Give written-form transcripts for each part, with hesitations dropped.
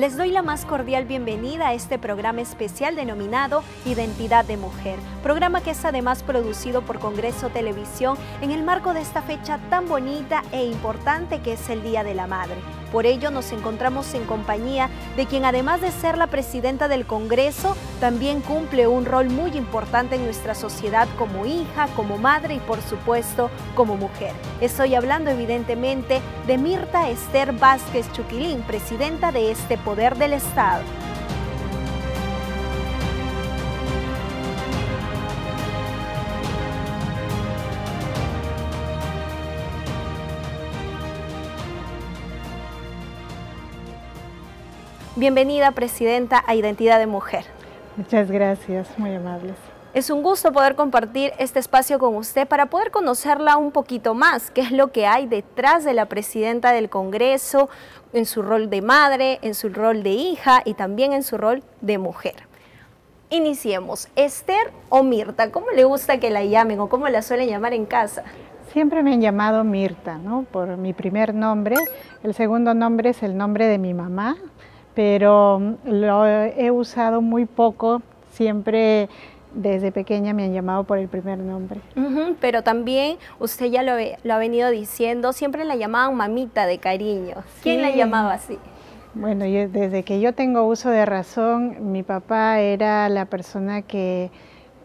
Les doy la más cordial bienvenida a este programa especial denominado Identidad de Mujer, programa que es además producido por Congreso Televisión en el marco de esta fecha tan bonita e importante que es el Día de la Madre. Por ello nos encontramos en compañía de quien, además de ser la presidenta del Congreso, también cumple un rol muy importante en nuestra sociedad como hija, como madre y por supuesto como mujer. Estoy hablando evidentemente de Mirta Esther Vázquez Chuquilín, presidenta de este poder del Estado. Bienvenida, Presidenta, a Identidad de Mujer. Muchas gracias, muy amables. Es un gusto poder compartir este espacio con usted para poder conocerla un poquito más, qué es lo que hay detrás de la Presidenta del Congreso, en su rol de madre, en su rol de hija y también en su rol de mujer. Iniciemos. ¿Esther o Mirta? ¿Cómo le gusta que la llamen o cómo la suelen llamar en casa? Siempre me han llamado Mirta, ¿no? Por mi primer nombre. El segundo nombre es el nombre de mi mamá, pero lo he usado muy poco. Siempre desde pequeña me han llamado por el primer nombre. Pero también usted ya lo ha venido diciendo, siempre la llamaban mamita de cariño. ¿Quién la llamaba así? Bueno, desde que yo tengo uso de razón, mi papá era la persona que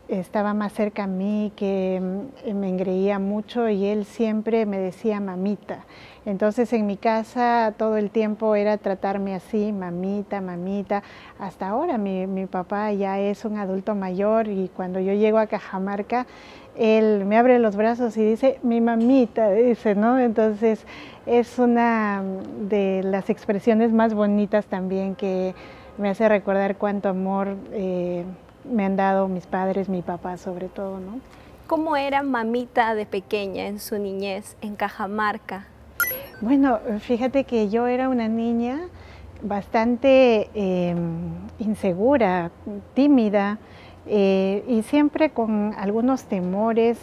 estaba más cerca a mí, que me engreía mucho y él siempre me decía mamita. Entonces en mi casa todo el tiempo era tratarme así, mamita, mamita. Hasta ahora mi papá ya es un adulto mayor y cuando yo llego a Cajamarca, él me abre los brazos y dice, mi mamita, dice, ¿no? Entonces es una de las expresiones más bonitas también que me hace recordar cuánto amor me han dado mis padres, mi papá sobre todo, ¿no? ¿Cómo era mamita de pequeña en su niñez en Cajamarca? Bueno, fíjate que yo era una niña bastante insegura, tímida y siempre con algunos temores.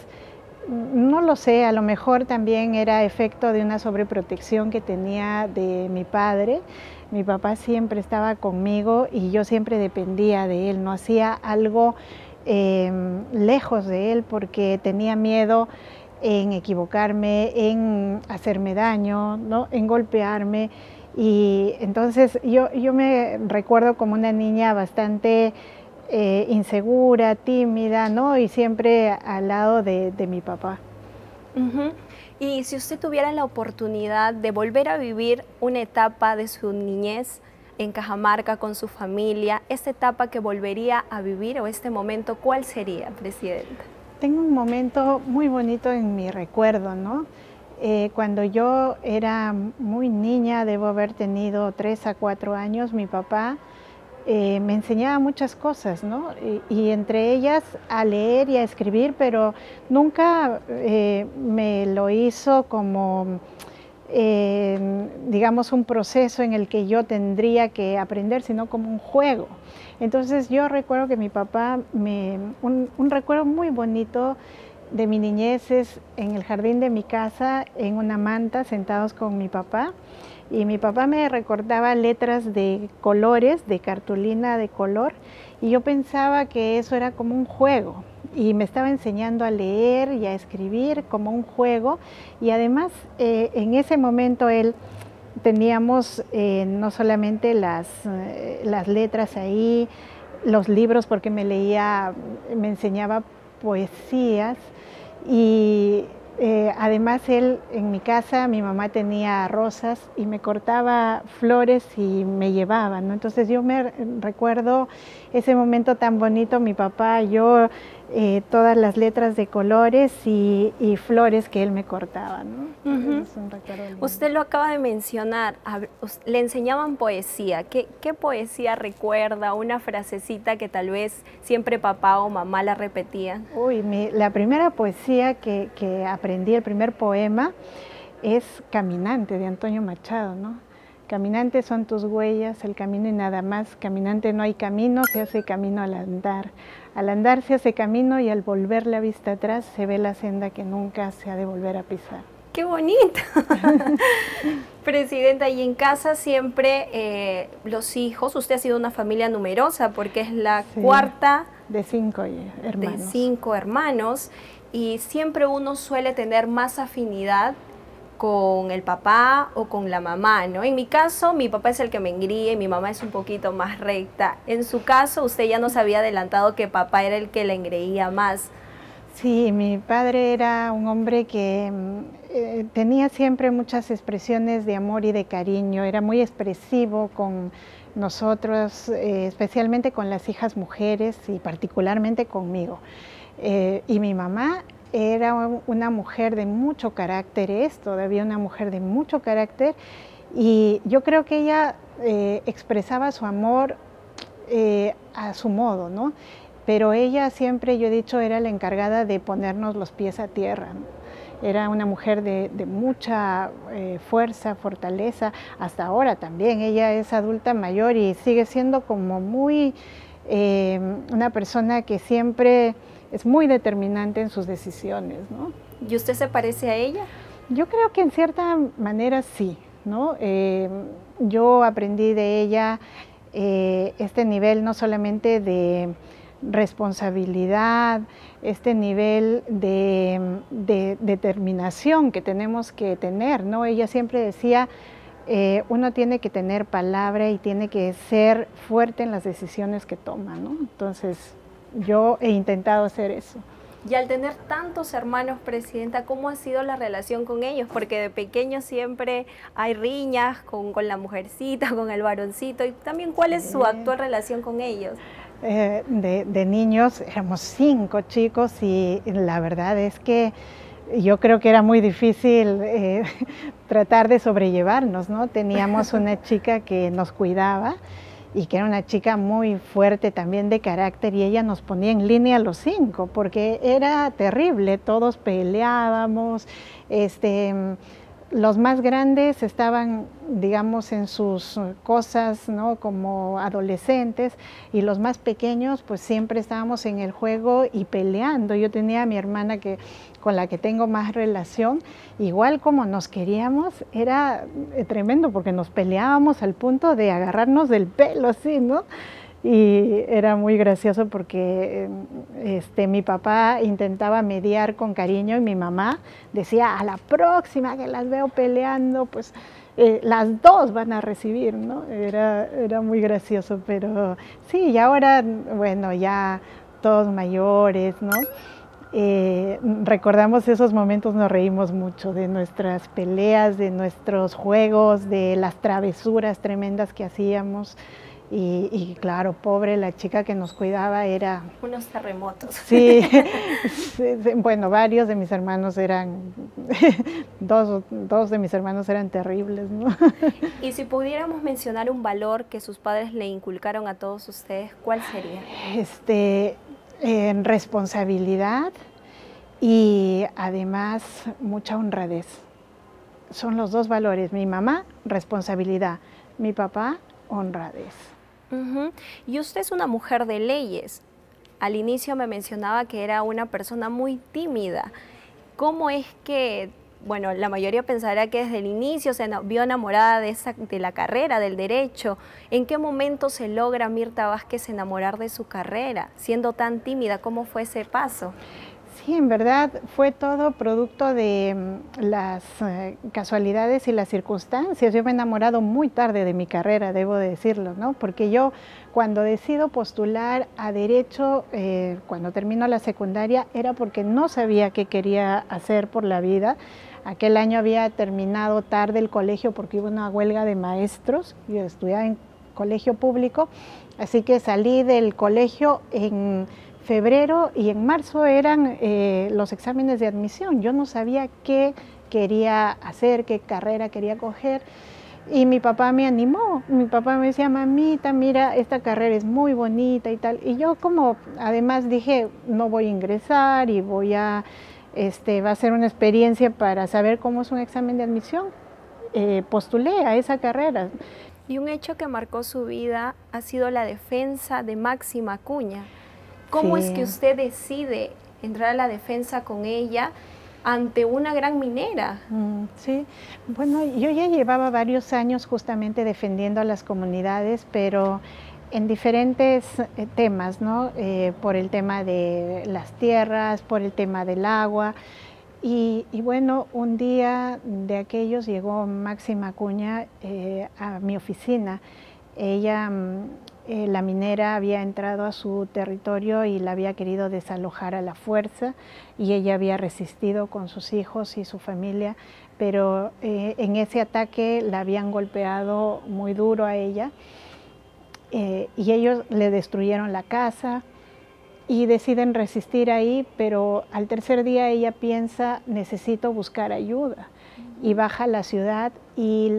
No lo sé, a lo mejor también era efecto de una sobreprotección que tenía de mi padre. Mi papá siempre estaba conmigo y yo siempre dependía de él, no hacía algo lejos de él porque tenía miedo en equivocarme, en hacerme daño, ¿no? En golpearme. Y entonces yo me recuerdo como una niña bastante insegura, tímida, ¿no? Y siempre al lado de mi papá. Y si usted tuviera la oportunidad de volver a vivir una etapa de su niñez en Cajamarca con su familia, esta etapa que volvería a vivir o este momento, ¿cuál sería, Presidenta? Tengo un momento muy bonito en mi recuerdo, ¿no? Cuando yo era muy niña, debo haber tenido 3 a 4 años, mi papá me enseñaba muchas cosas, ¿no? Y entre ellas a leer y a escribir, pero nunca me lo hizo como, digamos, un proceso en el que yo tendría que aprender, sino como un juego. Entonces yo recuerdo que mi papá, un recuerdo muy bonito de mi niñez es en el jardín de mi casa, en una manta, sentados con mi papá. Y mi papá me recordaba letras de colores, de cartulina de color, y yo pensaba que eso era como un juego. Y me estaba enseñando a leer y a escribir como un juego. Y además, en ese momento teníamos no solamente las letras ahí, los libros, porque me enseñaba poesías y además en mi casa, mi mamá tenía rosas y me cortaba flores y me llevaba, ¿no? Entonces yo me recuerdo ese momento tan bonito, mi papá, yo, todas las letras de colores y flores que él me cortaba, ¿no? Es un recuerdo lindo. Usted lo acaba de mencionar, le enseñaban poesía. ¿Qué poesía recuerda? Una frasecita que tal vez siempre papá o mamá la repetían. Uy, la primera poesía que aprendí, el primer poema, es Caminante, de Antonio Machado, ¿no? Caminante son tus huellas, el camino y nada más. Caminante no hay camino, se hace camino al andar. Al andar se hace camino y al volver la vista atrás se ve la senda que nunca se ha de volver a pisar. ¡Qué bonito! Presidenta, y en casa siempre los hijos, usted ha sido una familia numerosa porque es la cuarta de 5 hermanos. De 5 hermanos, y siempre uno suele tener más afinidad con el papá o con la mamá, ¿no? En mi caso, mi papá es el que me engríe y mi mamá es un poquito más recta. En su caso, usted ya nos había adelantado que papá era el que la engreía más. Sí, mi padre era un hombre que tenía siempre muchas expresiones de amor y de cariño, era muy expresivo con nosotros, especialmente con las hijas mujeres y particularmente conmigo. Y mi mamá era una mujer de mucho carácter, es todavía una mujer de mucho carácter, y yo creo que ella expresaba su amor a su modo, ¿no? Pero ella siempre, yo he dicho, era la encargada de ponernos los pies a tierra, ¿no? Era una mujer de mucha fuerza, fortaleza, hasta ahora también. Ella es adulta mayor y sigue siendo como muy una persona que siempre es muy determinante en sus decisiones, ¿no? ¿Y usted se parece a ella? Yo creo que en cierta manera sí, ¿no? Yo aprendí de ella este nivel no solamente de responsabilidad, este nivel de determinación que tenemos que tener, ¿no? Ella siempre decía, uno tiene que tener palabra y tiene que ser fuerte en las decisiones que toma, ¿no? Entonces, yo he intentado hacer eso. Y al tener tantos hermanos, Presidenta, ¿cómo ha sido la relación con ellos? Porque de pequeños siempre hay riñas con la mujercita, con el varoncito, y también ¿cuál es su actual relación con ellos? De niños éramos 5 chicos y la verdad es que yo creo que era muy difícil tratar de sobrellevarnos, ¿no? Teníamos una chica que nos cuidaba y que era una chica muy fuerte también de carácter, y ella nos ponía en línea a los 5 porque era terrible, todos peleábamos, los más grandes estaban, digamos, en sus cosas, ¿no? Como adolescentes, y los más pequeños pues siempre estábamos en el juego y peleando. Yo tenía a mi hermana con la que tengo más relación, igual como nos queríamos, era tremendo porque nos peleábamos al punto de agarrarnos del pelo, así, ¿no? Y era muy gracioso porque mi papá intentaba mediar con cariño y mi mamá decía, a la próxima que las veo peleando, pues las dos van a recibir, ¿no? Era muy gracioso, pero sí, y ahora, bueno, ya todos mayores, ¿no? Recordamos esos momentos, nos reímos mucho de nuestras peleas, de nuestros juegos, de las travesuras tremendas que hacíamos. Y claro, pobre, la chica que nos cuidaba era... Unos terremotos. Sí, bueno, varios de mis hermanos eran, dos de mis hermanos eran terribles, ¿no? Y si pudiéramos mencionar un valor que sus padres le inculcaron a todos ustedes, ¿cuál sería? Responsabilidad y además mucha honradez. Son los dos valores. Mi mamá, responsabilidad. Mi papá, honradez. Y usted es una mujer de leyes. Al inicio me mencionaba que era una persona muy tímida. ¿Cómo es que, bueno, la mayoría pensará que desde el inicio se vio enamorada de la carrera, del derecho? ¿En qué momento se logra Mirta Vázquez enamorar de su carrera, siendo tan tímida? ¿Cómo fue ese paso? Sí, en verdad fue todo producto de las casualidades y las circunstancias. Yo me he enamorado muy tarde de mi carrera, debo de decirlo, ¿no? Porque yo cuando decido postular a Derecho, cuando termino la secundaria, era porque no sabía qué quería hacer por la vida. Aquel año había terminado tarde el colegio porque hubo una huelga de maestros. Yo estudiaba en colegio público, así que salí del colegio en febrero y en marzo eran los exámenes de admisión. Yo no sabía qué quería hacer, qué carrera quería coger, y mi papá me animó. Mi papá me decía, mamita, mira, esta carrera es muy bonita y tal. Y yo como además dije, no voy a ingresar y voy a, va a ser una experiencia para saber cómo es un examen de admisión. Postulé a esa carrera. Y un hecho que marcó su vida ha sido la defensa de Máxima Acuña. ¿Cómo es que usted decide entrar a la defensa con ella ante una gran minera. Sí, bueno, yo ya llevaba varios años justamente defendiendo a las comunidades, pero en diferentes temas, ¿no? Por el tema de las tierras, por el tema del agua. Y bueno, un día de aquellos llegó Máxima Acuña a mi oficina. Ella, la minera había entrado a su territorio y la había querido desalojar a la fuerza, y ella había resistido con sus hijos y su familia, pero en ese ataque la habían golpeado muy duro a ella, y ellos le destruyeron la casa y deciden resistir ahí, pero al tercer día ella piensa, necesito buscar ayuda, y baja a la ciudad y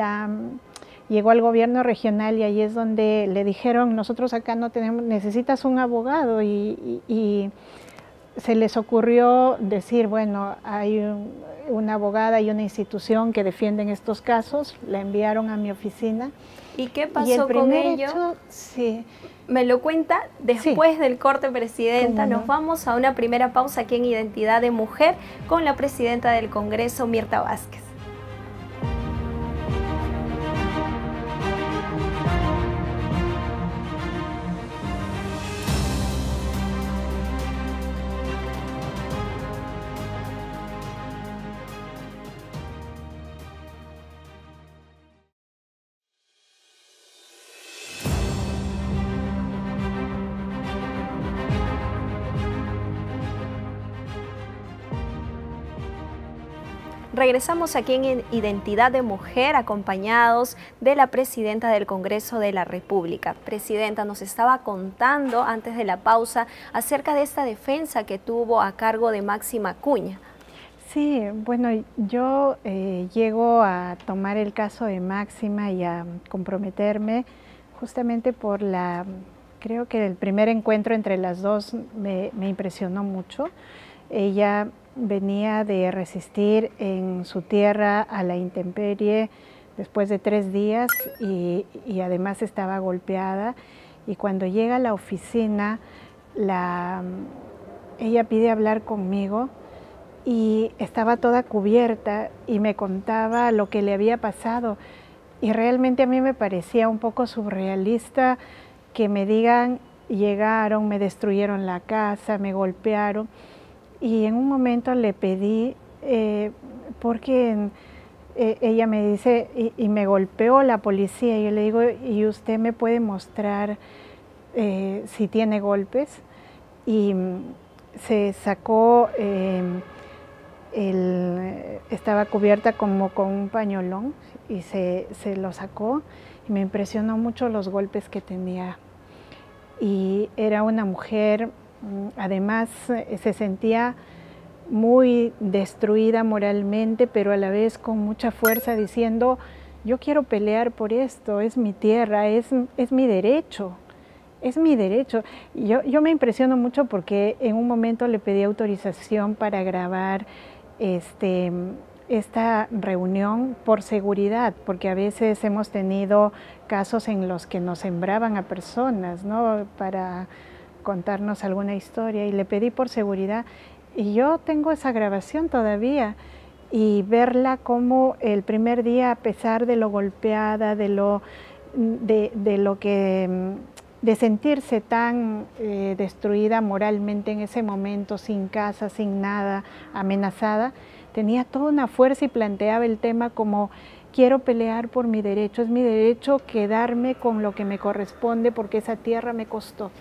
llegó al gobierno regional, y ahí es donde le dijeron, nosotros acá no tenemos, necesitas un abogado, y se les ocurrió decir, bueno, hay una abogada y una institución que defienden estos casos, la enviaron a mi oficina. ¿Y qué pasó con ello? Sí. Me lo cuenta después del corte, Presidenta. ¿Cómo no? Nos vamos a una primera pausa aquí en Identidad de Mujer con la Presidenta del Congreso, Mirta Vázquez. Regresamos aquí en Identidad de Mujer, acompañados de la Presidenta del Congreso de la República. Presidenta, nos estaba contando antes de la pausa acerca de esta defensa que tuvo a cargo de Máxima Acuña. Sí, bueno, yo llego a tomar el caso de Máxima y a comprometerme justamente por creo que el primer encuentro entre las dos me impresionó mucho. Ella venía de resistir en su tierra a la intemperie después de 3 días y además estaba golpeada, y cuando llega a la oficina ella pide hablar conmigo y estaba toda cubierta y me contaba lo que le había pasado, y realmente a mí me parecía un poco surrealista que me digan, llegaron, me destruyeron la casa, me golpearon. Y en un momento le pedí, porque ella me dice, y me golpeó la policía, y yo le digo, ¿y usted me puede mostrar si tiene golpes? Y se sacó, estaba cubierta como con un pañolón, y se lo sacó, y me impresionó mucho los golpes que tenía. Y era una mujer, además se sentía muy destruida moralmente, pero a la vez con mucha fuerza, diciendo, yo quiero pelear por esto, es mi tierra, es mi derecho, es mi derecho. Yo me impresiono mucho porque en un momento le pedí autorización para grabar esta reunión por seguridad, porque a veces hemos tenido casos en los que nos sembraban a personas, ¿no?, para contarnos alguna historia, y le pedí por seguridad, y yo tengo esa grabación todavía, y verla como el primer día, a pesar de lo golpeada, de sentirse tan destruida moralmente en ese momento, sin casa, sin nada, amenazada, tenía toda una fuerza y planteaba el tema como, quiero pelear por mi derecho, es mi derecho quedarme con lo que me corresponde porque esa tierra me costó.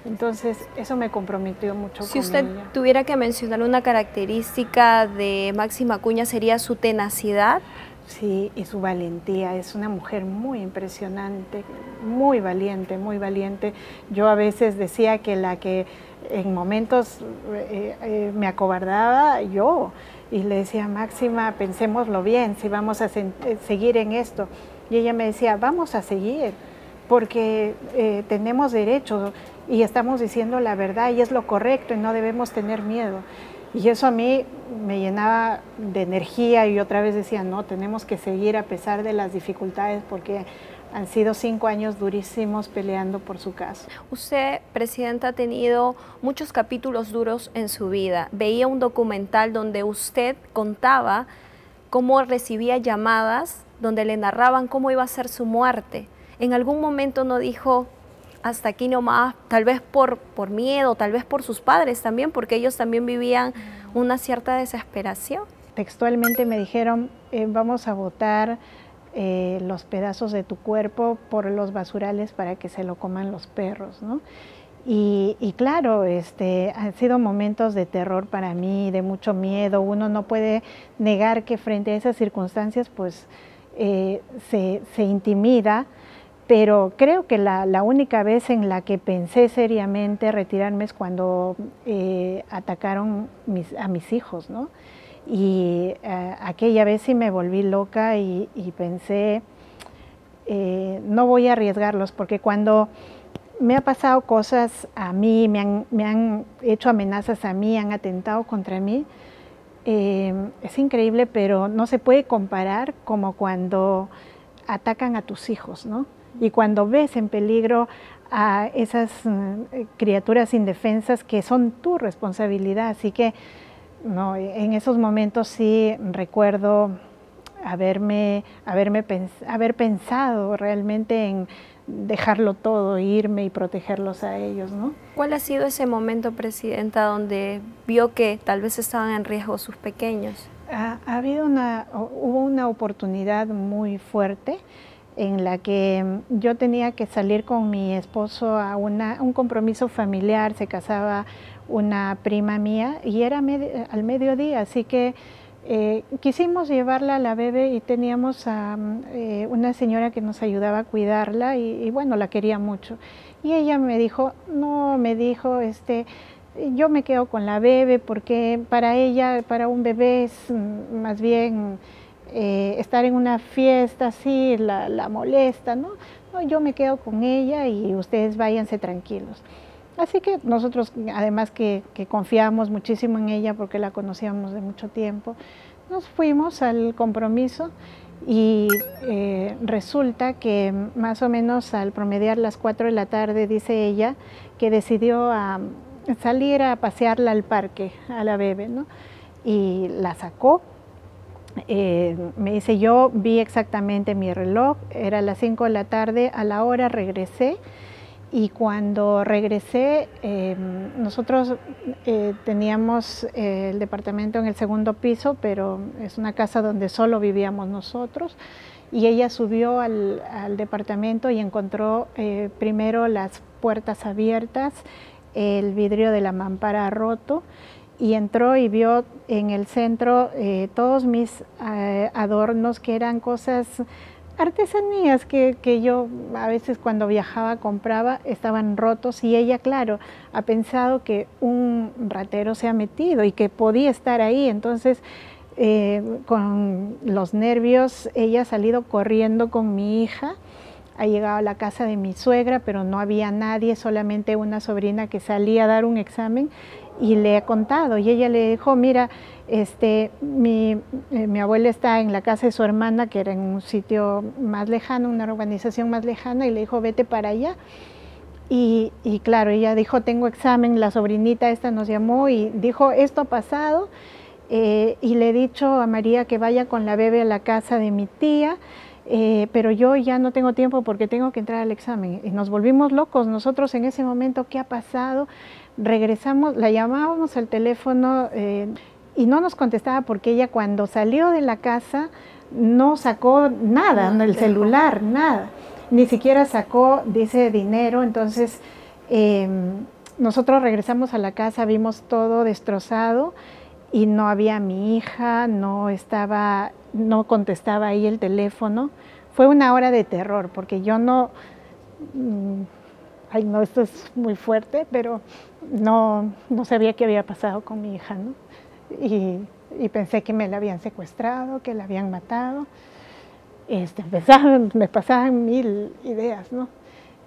Entonces, eso me comprometió mucho con ella. Si usted tuviera que mencionar una característica de Máxima Acuña, ¿sería su tenacidad? Sí, y su valentía. Es una mujer muy impresionante, muy valiente, muy valiente. Yo a veces decía que la que en momentos me acobardaba, yo, y le decía, Máxima, pensémoslo bien, si vamos a seguir en esto. Y ella me decía, vamos a seguir, porque tenemos derechos y estamos diciendo la verdad y es lo correcto y no debemos tener miedo. Y eso a mí me llenaba de energía, y otra vez decía, no, tenemos que seguir a pesar de las dificultades, porque Han sido 5 años durísimos peleando por su caso. Usted, Presidenta, ha tenido muchos capítulos duros en su vida. Veía un documental donde usted contaba cómo recibía llamadas donde le narraban cómo iba a ser su muerte. ¿En algún momento no dijo, hasta aquí nomás, tal vez por miedo, tal vez por sus padres también, porque ellos también vivían una cierta desesperación? Textualmente me dijeron, vamos a botar los pedazos de tu cuerpo por los basurales para que se lo coman los perros, ¿no? Y claro, han sido momentos de terror para mí, de mucho miedo. Uno no puede negar que frente a esas circunstancias pues se intimida, pero creo que la única vez en la que pensé seriamente retirarme es cuando atacaron a mis hijos, ¿no? Y aquella vez sí me volví loca y pensé, no voy a arriesgarlos, porque cuando me ha pasado cosas a mí, me han hecho amenazas a mí, han atentado contra mí, es increíble, pero no se puede comparar como cuando atacan a tus hijos, ¿no? Y cuando ves en peligro a esas criaturas indefensas que son tu responsabilidad. Así que no, en esos momentos sí recuerdo haber pensado realmente en dejarlo todo, irme y protegerlos a ellos, ¿no? ¿Cuál ha sido ese momento, Presidenta, donde vio que tal vez estaban en riesgo sus pequeños? Hubo una oportunidad muy fuerte en la que yo tenía que salir con mi esposo a un compromiso familiar. Se casaba una prima mía y era al mediodía, así que quisimos llevarla a la bebé y teníamos a una señora que nos ayudaba a cuidarla y bueno, la quería mucho. Y ella me dijo, yo me quedo con la bebé porque para ella, para un bebé es más bien estar en una fiesta así, la molesta, ¿no? No, yo me quedo con ella y ustedes váyanse tranquilos. Así que nosotros, además que confiábamos muchísimo en ella porque la conocíamos de mucho tiempo, nos fuimos al compromiso y resulta que más o menos al promediar las 4 de la tarde, dice ella, que decidió salir a pasearla al parque, a la bebé, ¿no? Y la sacó. Me dice, yo vi exactamente mi reloj, era las 5 de la tarde, a la hora regresé. Y cuando regresé, nosotros teníamos el departamento en el segundo piso, pero es una casa donde solo vivíamos nosotros. Y ella subió al departamento y encontró primero las puertas abiertas, el vidrio de la mampara roto, y entró y vio en el centro todos mis adornos, que eran cosas, artesanías que yo a veces cuando viajaba compraba, estaban rotos, y ella, claro, ha pensado que un ratero se ha metido y que podía estar ahí. Entonces con los nervios ella ha salido corriendo con mi hija, ha llegado a la casa de mi suegra, pero no había nadie, solamente una sobrina que salía a dar un examen, y le he contado, y ella le dijo, mira, mi abuela está en la casa de su hermana, que era en un sitio más lejano, una urbanización más lejana, y le dijo, vete para allá. Y claro, ella dijo, tengo examen. La sobrinita esta nos llamó y dijo, esto ha pasado, y le he dicho a María que vaya con la bebé a la casa de mi tía, pero yo ya no tengo tiempo porque tengo que entrar al examen. Y nos volvimos locos nosotros en ese momento. ¿Qué ha pasado? Regresamos, la llamábamos al teléfono y no nos contestaba, porque ella cuando salió de la casa no sacó nada, no, el celular, nada, ni siquiera sacó, dice, dinero. Entonces nosotros regresamos a la casa, vimos todo destrozado y no había mi hija, no contestaba ahí el teléfono. Fue una hora de terror, porque yo no, ay no, esto es muy fuerte, pero no sabía qué había pasado con mi hija, ¿no? Y pensé que me la habían secuestrado, que la habían matado. Me pasaban mil ideas, ¿no?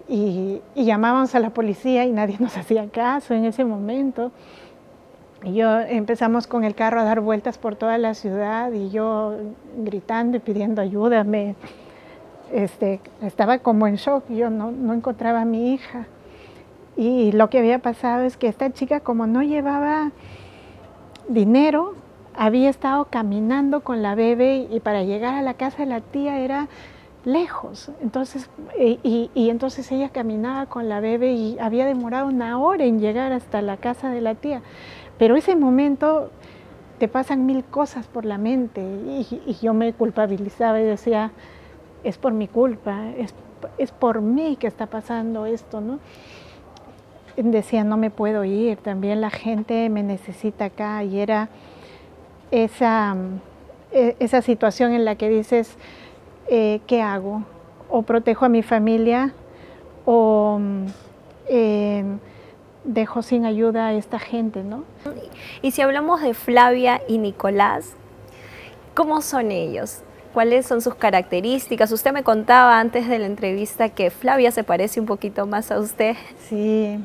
Y llamábamos a la policía y nadie nos hacía caso en ese momento. Y yo empezamos con el carro a dar vueltas por toda la ciudad y yo gritando y pidiendo ayuda. estaba como en shock, yo no encontraba a mi hija. Y lo que había pasado es que esta chica, como no llevaba dinero, había estado caminando con la bebé y para llegar a la casa de la tía era lejos. Entonces, entonces ella caminaba con la bebé y había demorado 1 hora en llegar hasta la casa de la tía. Pero ese momento te pasan 1000 cosas por la mente y yo me culpabilizaba y decía, es por mi culpa, es por mí que está pasando esto, ¿no? Decía, no me puedo ir, también la gente me necesita acá, y era esa situación en la que dices, ¿qué hago? O protejo a mi familia o dejo sin ayuda a esta gente, ¿no? Y si hablamos de Flavia y Nicolás, ¿cómo son ellos? ¿Cuáles son sus características? Usted me contaba antes de la entrevista que Flavia se parece un poquito más a usted. Sí,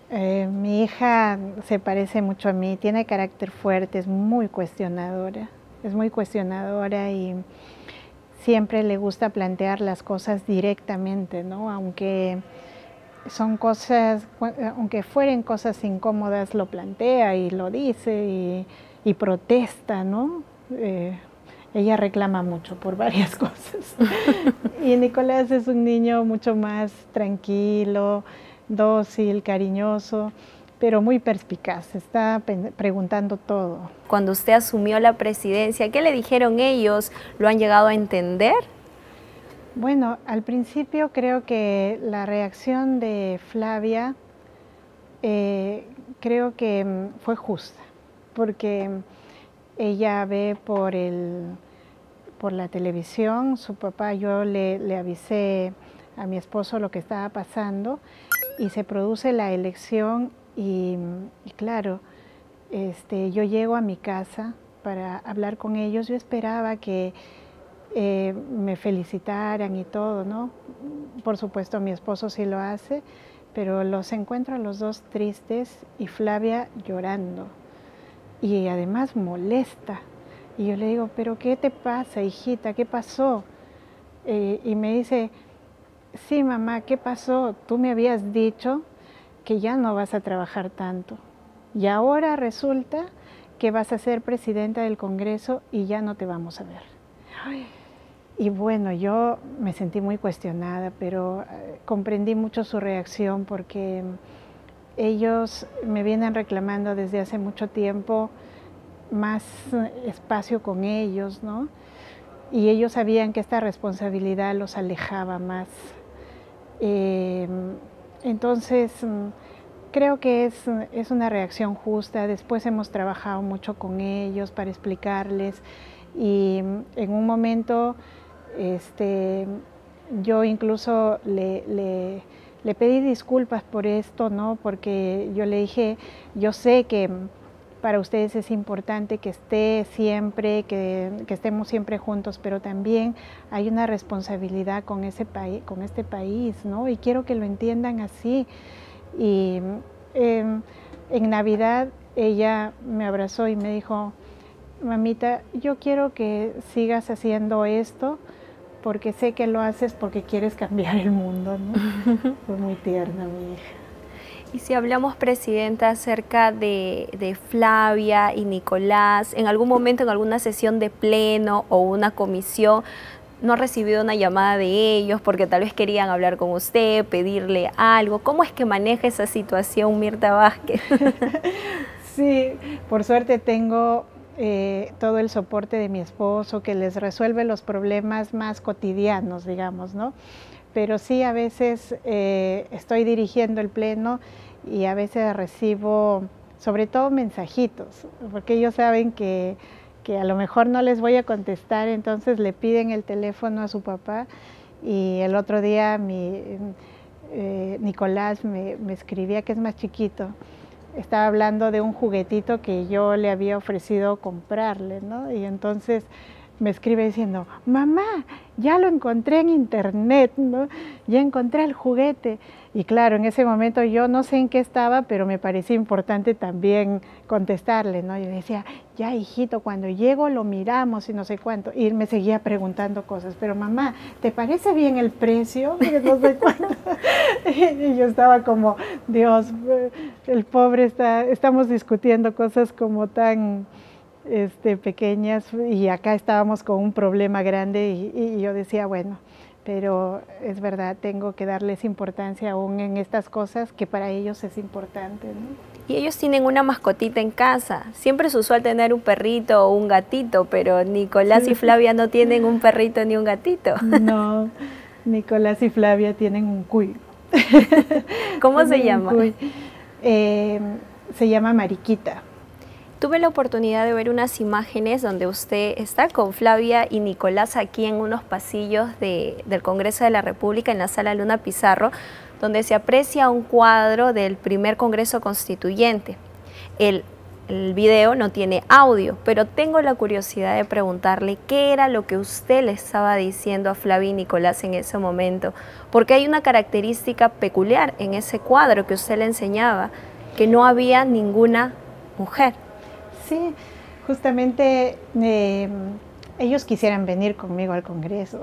mi hija se parece mucho a mí, tiene carácter fuerte, es muy cuestionadora y siempre le gusta plantear las cosas directamente, ¿no? Aunque fueren cosas incómodas, lo plantea y lo dice y protesta, ¿no? Ella reclama mucho por varias cosas. Y Nicolás es un niño mucho más tranquilo, dócil, cariñoso, pero muy perspicaz, está preguntando todo. Cuando usted asumió la presidencia, ¿qué le dijeron ellos? ¿Lo han llegado a entender? Bueno, al principio creo que la reacción de Flavia creo que fue justa, porque ella ve por la televisión, su papá, yo le avisé a mi esposo lo que estaba pasando y se produce la elección y claro, yo llego a mi casa para hablar con ellos. Yo esperaba que me felicitaran y todo, ¿no? Por supuesto mi esposo sí lo hace, pero los encuentro a los dos tristes y Flavia llorando y además molesta. Y yo le digo, ¿pero qué te pasa, hijita? ¿Qué pasó? Y me dice, sí, mamá, ¿qué pasó? Tú me habías dicho que ya no vas a trabajar tanto y ahora resulta que vas a ser presidenta del Congreso y ya no te vamos a ver. Ay. Y bueno, yo me sentí muy cuestionada, pero comprendí mucho su reacción porque ellos me vienen reclamando desde hace mucho tiempo más espacio con ellos, ¿no? Y ellos sabían que esta responsabilidad los alejaba más. Entonces, creo que es una reacción justa. Después hemos trabajado mucho con ellos para explicarles y en un momento yo incluso le pedí disculpas por esto, ¿no? Porque yo le dije, yo sé que para ustedes es importante que esté siempre, que estemos siempre juntos, pero también hay una responsabilidad con este país, ¿no? Y quiero que lo entiendan así. Y en Navidad ella me abrazó y me dijo, mamita, yo quiero que sigas haciendo esto porque sé que lo haces porque quieres cambiar el mundo, ¿no? Fue muy tierna mi hija. Y si hablamos, Presidenta, acerca de Flavia y Nicolás, en algún momento, en alguna sesión de pleno o una comisión, ¿no ha recibido una llamada de ellos porque tal vez querían hablar con usted, pedirle algo? ¿Cómo es que maneja esa situación Mirta Vázquez? Sí, por suerte tengo todo el soporte de mi esposo que les resuelve los problemas más cotidianos, digamos, ¿no? Pero sí, a veces estoy dirigiendo el pleno y a veces recibo, sobre todo, mensajitos, porque ellos saben que a lo mejor no les voy a contestar, entonces le piden el teléfono a su papá y el otro día Nicolás me escribía, que es más chiquito, estaba hablando de un juguetito que yo le había ofrecido comprarle, ¿no? Y entonces me escribe diciendo, mamá, ya lo encontré en internet, ¿no? Ya encontré el juguete. Y claro, en ese momento yo no sé en qué estaba, pero me parecía importante también contestarle, ¿no? Yo decía, ya hijito, cuando llego lo miramos y no sé cuánto. Y él me seguía preguntando cosas, pero mamá, ¿te parece bien el precio? Y no sé cuánto. Y yo estaba como, Dios, el pobre estamos discutiendo cosas como tan pequeñas y acá estábamos con un problema grande y yo decía, bueno, pero es verdad, tengo que darles importancia aún en estas cosas que para ellos es importante, ¿no? Y ellos tienen una mascotita en casa. Siempre es usual tener un perrito o un gatito, pero Nicolás y Flavia no tienen un perrito ni un gatito. No, Nicolás y Flavia tienen un cuy. ¿Cómo se llama? Se llama Mariquita. Tuve la oportunidad de ver unas imágenes donde usted está con Flavia y Nicolás aquí en unos pasillos del Congreso de la República, en la Sala Luna Pizarro, donde se aprecia un cuadro del primer Congreso Constituyente. El video no tiene audio, pero tengo la curiosidad de preguntarle qué era lo que usted le estaba diciendo a Flavia y Nicolás en ese momento, porque hay una característica peculiar en ese cuadro que usted le enseñaba, que no había ninguna mujer. Sí, justamente ellos quisieran venir conmigo al Congreso,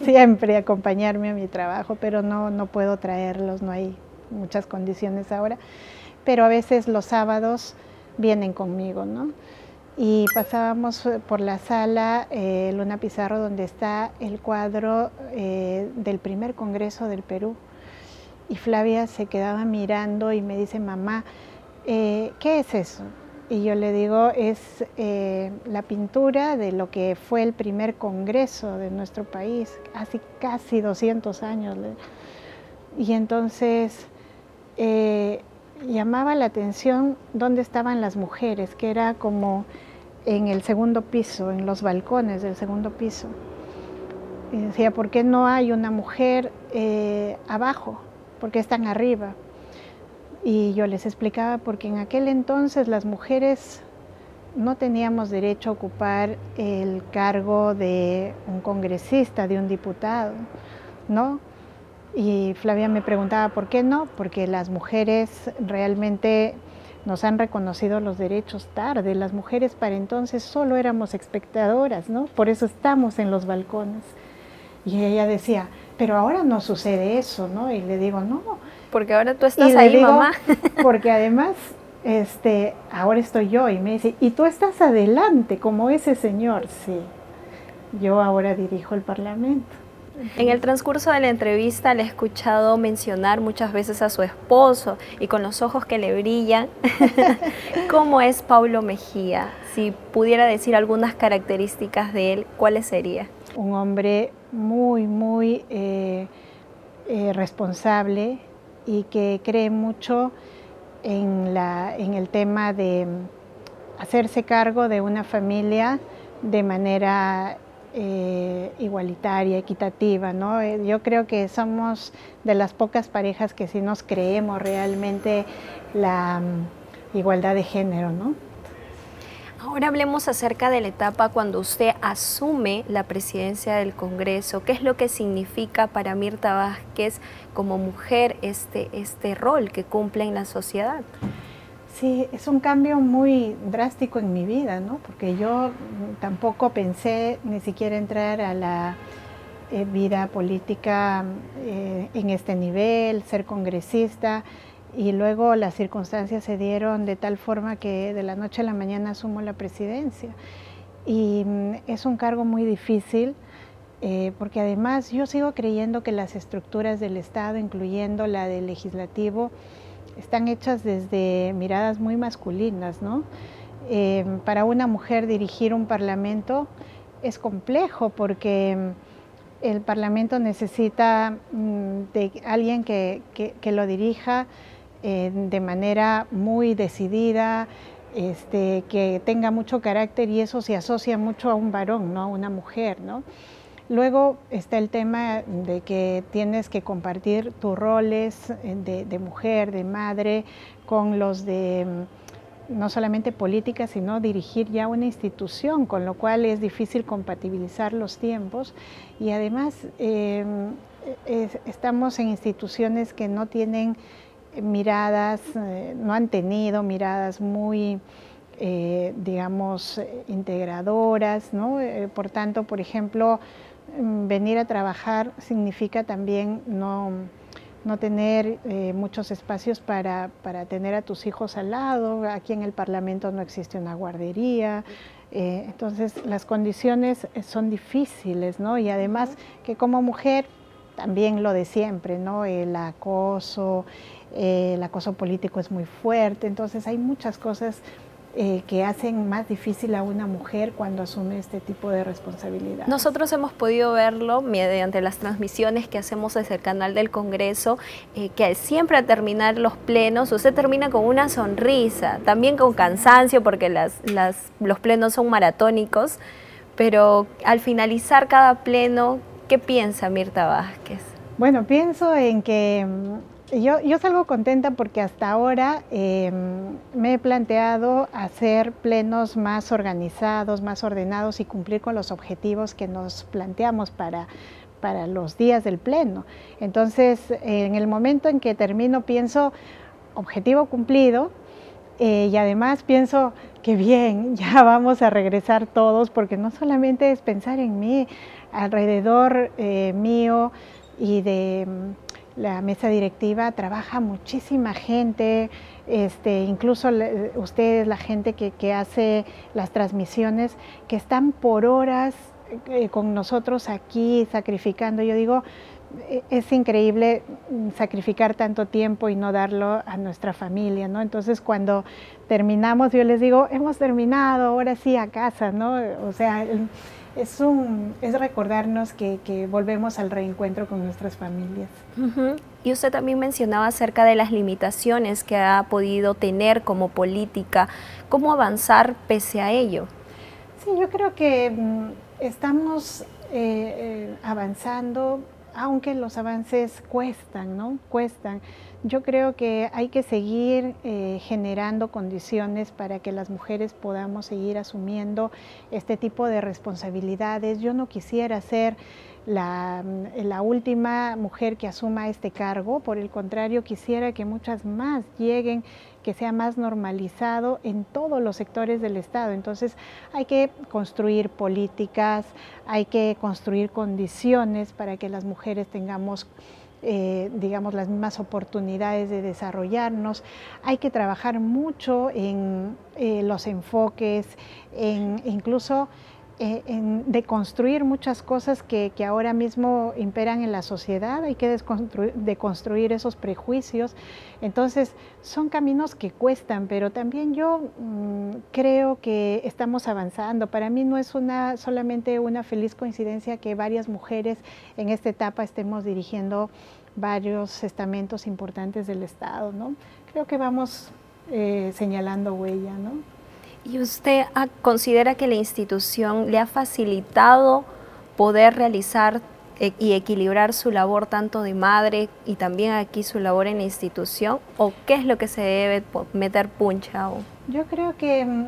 siempre acompañarme a mi trabajo, pero no puedo traerlos, no hay muchas condiciones ahora, pero a veces los sábados vienen conmigo, ¿no? Y pasábamos por la sala Luna Pizarro, donde está el cuadro del primer Congreso del Perú, y Flavia se quedaba mirando y me dice, mamá, ¿qué es eso? Y yo le digo, es la pintura de lo que fue el primer congreso de nuestro país, hace casi 200 años. Y entonces llamaba la atención dónde estaban las mujeres, que era como en el segundo piso, en los balcones del segundo piso. Y decía, ¿por qué no hay una mujer abajo? ¿Por qué están arriba? Y yo les explicaba porque en aquel entonces las mujeres no teníamos derecho a ocupar el cargo de un congresista, de un diputado, ¿no? Y Flavia me preguntaba, ¿por qué no? Porque las mujeres realmente nos han reconocido los derechos tarde. Las mujeres para entonces solo éramos espectadoras, ¿no? Por eso estamos en los balcones. Y ella decía, pero ahora no sucede eso, ¿no? Y le digo, no. Porque ahora tú estás ahí, digo, mamá. Porque además, ahora estoy yo. Y me dice, y tú estás adelante, como ese señor. Sí, yo ahora dirijo el Parlamento. En el transcurso de la entrevista le he escuchado mencionar muchas veces a su esposo y con los ojos que le brillan. ¿Cómo es Paulo Mejía? Si pudiera decir algunas características de él, ¿cuáles serían? Un hombre muy responsable y que cree mucho en el tema de hacerse cargo de una familia de manera igualitaria, equitativa, ¿no? Yo creo que somos de las pocas parejas que sí nos creemos realmente la igualdad de género, ¿no? Ahora hablemos acerca de la etapa cuando usted asume la presidencia del Congreso. ¿Qué es lo que significa para Mirta Vázquez como mujer este rol que cumple en la sociedad? Sí, es un cambio muy drástico en mi vida, ¿no? Porque yo tampoco pensé ni siquiera entrar a la vida política en este nivel, ser congresista. Y luego las circunstancias se dieron de tal forma que de la noche a la mañana asumo la presidencia. Y es un cargo muy difícil porque además yo sigo creyendo que las estructuras del Estado, incluyendo la del legislativo, están hechas desde miradas muy masculinas, ¿no? Para una mujer dirigir un parlamento es complejo porque el parlamento necesita de alguien que lo dirija de manera muy decidida, que tenga mucho carácter, y eso se asocia mucho a un varón, no a una mujer, ¿no? Luego está el tema de que tienes que compartir tus roles de mujer, de madre, con los de no solamente política, sino dirigir ya una institución, con lo cual es difícil compatibilizar los tiempos. Y además estamos en instituciones que no tienen miradas, no han tenido miradas muy, digamos, integradoras, ¿no? Por tanto, por ejemplo, venir a trabajar significa también no tener muchos espacios para tener a tus hijos al lado. Aquí en el Parlamento no existe una guardería. Entonces las condiciones son difíciles, ¿no? Y además que como mujer también lo de siempre, ¿no? El acoso político es muy fuerte, entonces hay muchas cosas que hacen más difícil a una mujer cuando asume este tipo de responsabilidad. Nosotros hemos podido verlo mediante las transmisiones que hacemos desde el canal del Congreso, que siempre al terminar los plenos usted termina con una sonrisa, también con cansancio porque los plenos son maratónicos, pero al finalizar cada pleno, ¿qué piensa Mirta Vázquez? Bueno, pienso en que yo salgo contenta porque hasta ahora me he planteado hacer plenos más organizados, más ordenados y cumplir con los objetivos que nos planteamos para los días del pleno. Entonces, en el momento en que termino, pienso, objetivo cumplido, y además pienso que bien, ya vamos a regresar todos, porque no solamente es pensar en mí, alrededor mío y de la mesa directiva trabaja muchísima gente, incluso ustedes, la gente que hace las transmisiones, que están por horas con nosotros aquí sacrificando. Yo digo, es increíble sacrificar tanto tiempo y no darlo a nuestra familia, ¿no? Entonces cuando terminamos yo les digo, hemos terminado, ahora sí a casa, ¿no? O sea, es recordarnos que volvemos al reencuentro con nuestras familias. Y usted también mencionaba acerca de las limitaciones que ha podido tener como política. ¿Cómo avanzar pese a ello? Sí, yo creo que estamos avanzando, aunque los avances cuestan, ¿no? Cuestan. Yo creo que hay que seguir generando condiciones para que las mujeres podamos seguir asumiendo este tipo de responsabilidades. Yo no quisiera ser la última mujer que asuma este cargo, por el contrario, quisiera que muchas más lleguen, que sea más normalizado en todos los sectores del Estado. Entonces hay que construir políticas, hay que construir condiciones para que las mujeres tengamos digamos, las mismas oportunidades de desarrollarnos. Hay que trabajar mucho en los enfoques, incluso en deconstruir muchas cosas que ahora mismo imperan en la sociedad. Hay que deconstruir esos prejuicios. Entonces son caminos que cuestan, pero también yo creo que estamos avanzando. Para mí no es solamente una feliz coincidencia que varias mujeres en esta etapa estemos dirigiendo varios estamentos importantes del Estado, ¿no? Creo que vamos señalando huella, ¿no? ¿Y usted considera que la institución le ha facilitado poder realizar y equilibrar su labor tanto de madre y también aquí su labor en la institución? ¿O qué es lo que se debe meter puncha? Yo creo que,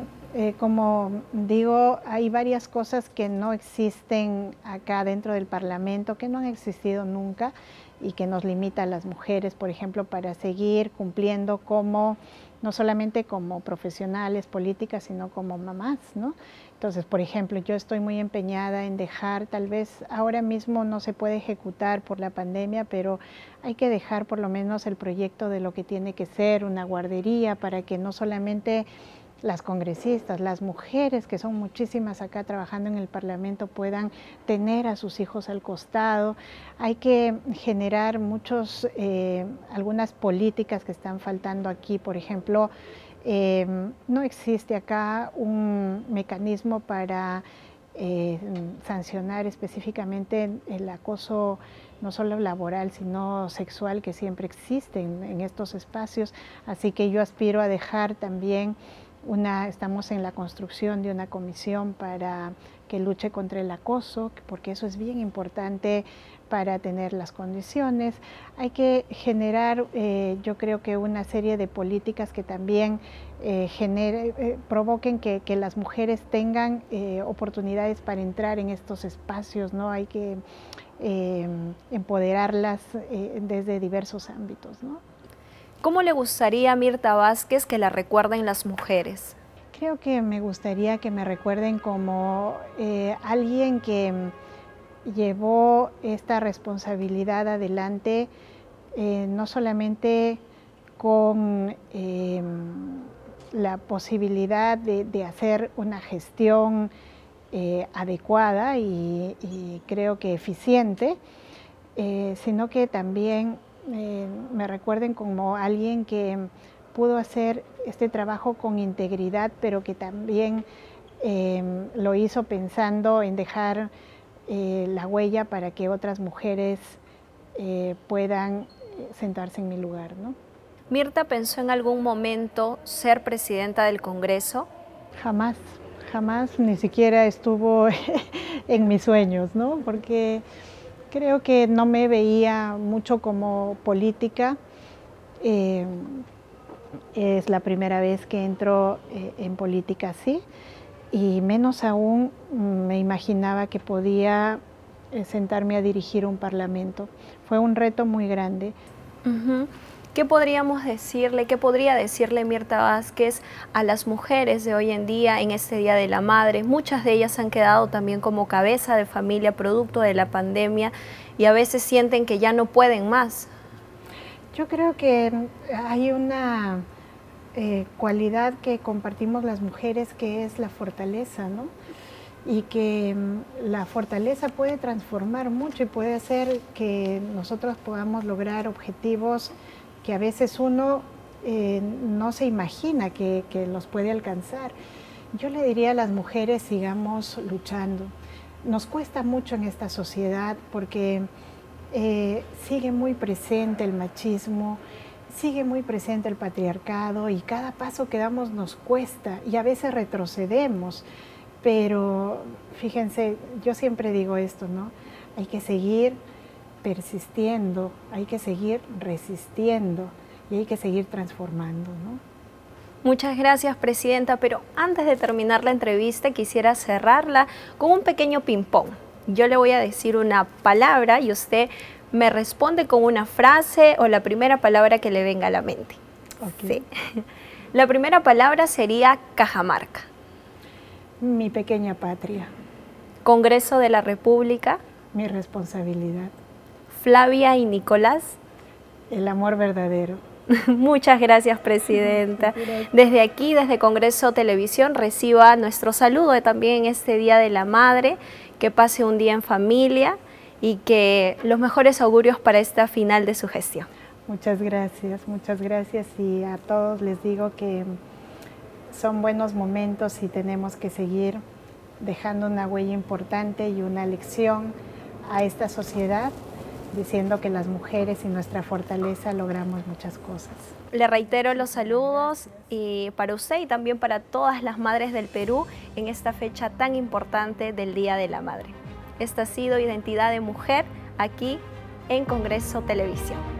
como digo, hay varias cosas que no existen acá dentro del Parlamento, que no han existido nunca y que nos limita a las mujeres, por ejemplo, para seguir cumpliendo como no solamente como profesionales políticas, sino como mamás, ¿no? Entonces, por ejemplo, yo estoy muy empeñada en dejar, tal vez ahora mismo no se puede ejecutar por la pandemia, pero hay que dejar por lo menos el proyecto de lo que tiene que ser una guardería para que no solamente las congresistas, las mujeres, que son muchísimas acá trabajando en el Parlamento, puedan tener a sus hijos al costado. Hay que generar algunas políticas que están faltando aquí. Por ejemplo, no existe acá un mecanismo para sancionar específicamente el acoso no solo laboral, sino sexual, que siempre existe en estos espacios. Así que yo aspiro a dejar también estamos en la construcción de una comisión para que luche contra el acoso, porque eso es bien importante para tener las condiciones. Hay que generar, yo creo que una serie de políticas que también provoquen que las mujeres tengan oportunidades para entrar en estos espacios, ¿no? Hay que empoderarlas desde diversos ámbitos, ¿no? ¿Cómo le gustaría a Mirta Vázquez que la recuerden las mujeres? Creo que me gustaría que me recuerden como alguien que llevó esta responsabilidad adelante, no solamente con la posibilidad de hacer una gestión adecuada y creo que eficiente, sino que también me recuerden como alguien que pudo hacer este trabajo con integridad, pero que también lo hizo pensando en dejar la huella para que otras mujeres puedan sentarse en mi lugar, ¿no? ¿Mirta pensó en algún momento ser presidenta del Congreso? Jamás, jamás, ni siquiera estuvo en mis sueños, ¿no? Porque creo que no me veía mucho como política. Es la primera vez que entro en política así, y menos aún me imaginaba que podía sentarme a dirigir un parlamento. Fue un reto muy grande. ¿Qué podríamos decirle, qué podría decirle Mirta Vázquez a las mujeres de hoy en día en este Día de la Madre? Muchas de ellas han quedado también como cabeza de familia producto de la pandemia y a veces sienten que ya no pueden más. Yo creo que hay una cualidad que compartimos las mujeres, que es la fortaleza, ¿no? Y que la fortaleza puede transformar mucho y puede hacer que nosotros podamos lograr objetivos que a veces uno no se imagina que los puede alcanzar. Yo le diría a las mujeres, sigamos luchando. Nos cuesta mucho en esta sociedad porque sigue muy presente el machismo, sigue muy presente el patriarcado, y cada paso que damos nos cuesta y a veces retrocedemos. Pero fíjense, yo siempre digo esto, ¿no? Hay que seguir persistiendo, hay que seguir resistiendo y hay que seguir transformando, ¿no? Muchas gracias, Presidenta, pero antes de terminar la entrevista quisiera cerrarla con un pequeño ping-pong. Yo le voy a decir una palabra y usted me responde con una frase o la primera palabra que le venga a la mente. Okay. Sí. La primera palabra sería Cajamarca. Mi pequeña patria. Congreso de la República. Mi responsabilidad. Flavia y Nicolás. El amor verdadero. Muchas gracias, Presidenta. Desde aquí, desde Congreso Televisión, reciba nuestro saludo también en este Día de la Madre. Que pase un día en familia y que los mejores augurios para esta final de su gestión. Muchas gracias y a todos les digo que son buenos momentos y tenemos que seguir dejando una huella importante y una lección a esta sociedad, diciendo que las mujeres y nuestra fortaleza logramos muchas cosas. Le reitero los saludos y para usted y también para todas las madres del Perú en esta fecha tan importante del Día de la Madre. Esta ha sido Identidad de Mujer aquí en Congreso Televisión.